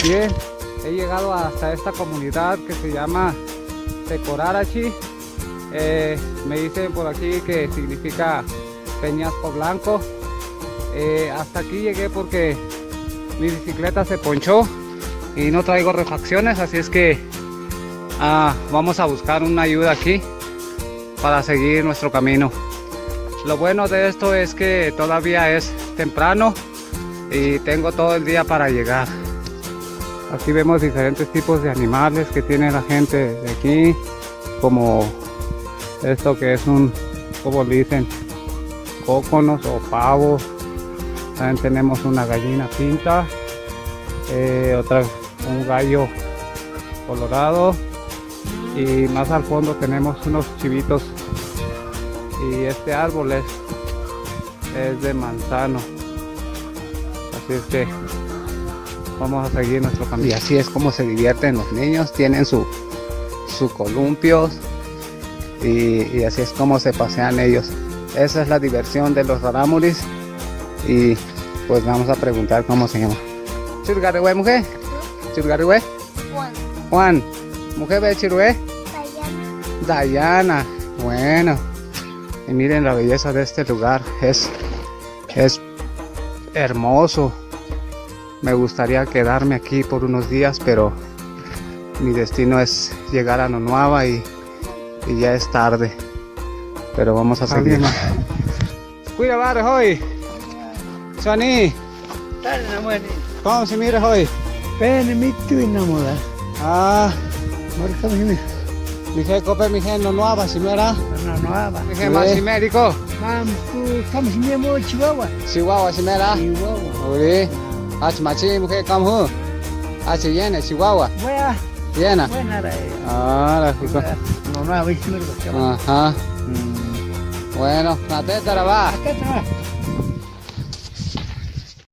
Bien, he llegado hasta esta comunidad que se llama Tecorarachi. Me dicen por aquí que significa Peñasco Blanco. Hasta aquí llegué porque mi bicicleta se ponchó y no traigo refacciones, así es que vamos a buscar una ayuda aquí para seguir nuestro camino. Lo bueno de esto es que todavía es temprano y tengo todo el día para llegar. Aquí vemos diferentes tipos de animales que tiene la gente de aquí, como esto que es como le dicen, cóconos o pavos. También tenemos una gallina pinta, un gallo colorado, y más al fondo tenemos unos chivitos, y este árbol es de manzano, así es que vamos a seguir nuestro camino. Y así es como se divierten los niños, tienen sus columpios, y así es como se pasean ellos. Esa es la diversión de los rarámuris. Y pues vamos a preguntar cómo se llama. ¿Churgarihue, mujer? ¿Churgarihue? Juan. ¿Mujer ve Chirue? Dayana. Bueno. Y miren la belleza de este lugar. Es hermoso. Me gustaría quedarme aquí por unos días, pero mi destino es llegar a Nonuava y ya es tarde. Pero vamos a seguir. Cuida barrio hoy. Sani, ¿cómo se mira hoy? Marca mi je cope mi je Nonuava si mera. Mi je más si médico. Chihuahua si mera. Uri. Ach machi mi je kamu. Ach yene Chihuahua. Yena. La fico. Ajá. Bueno, nate taraba.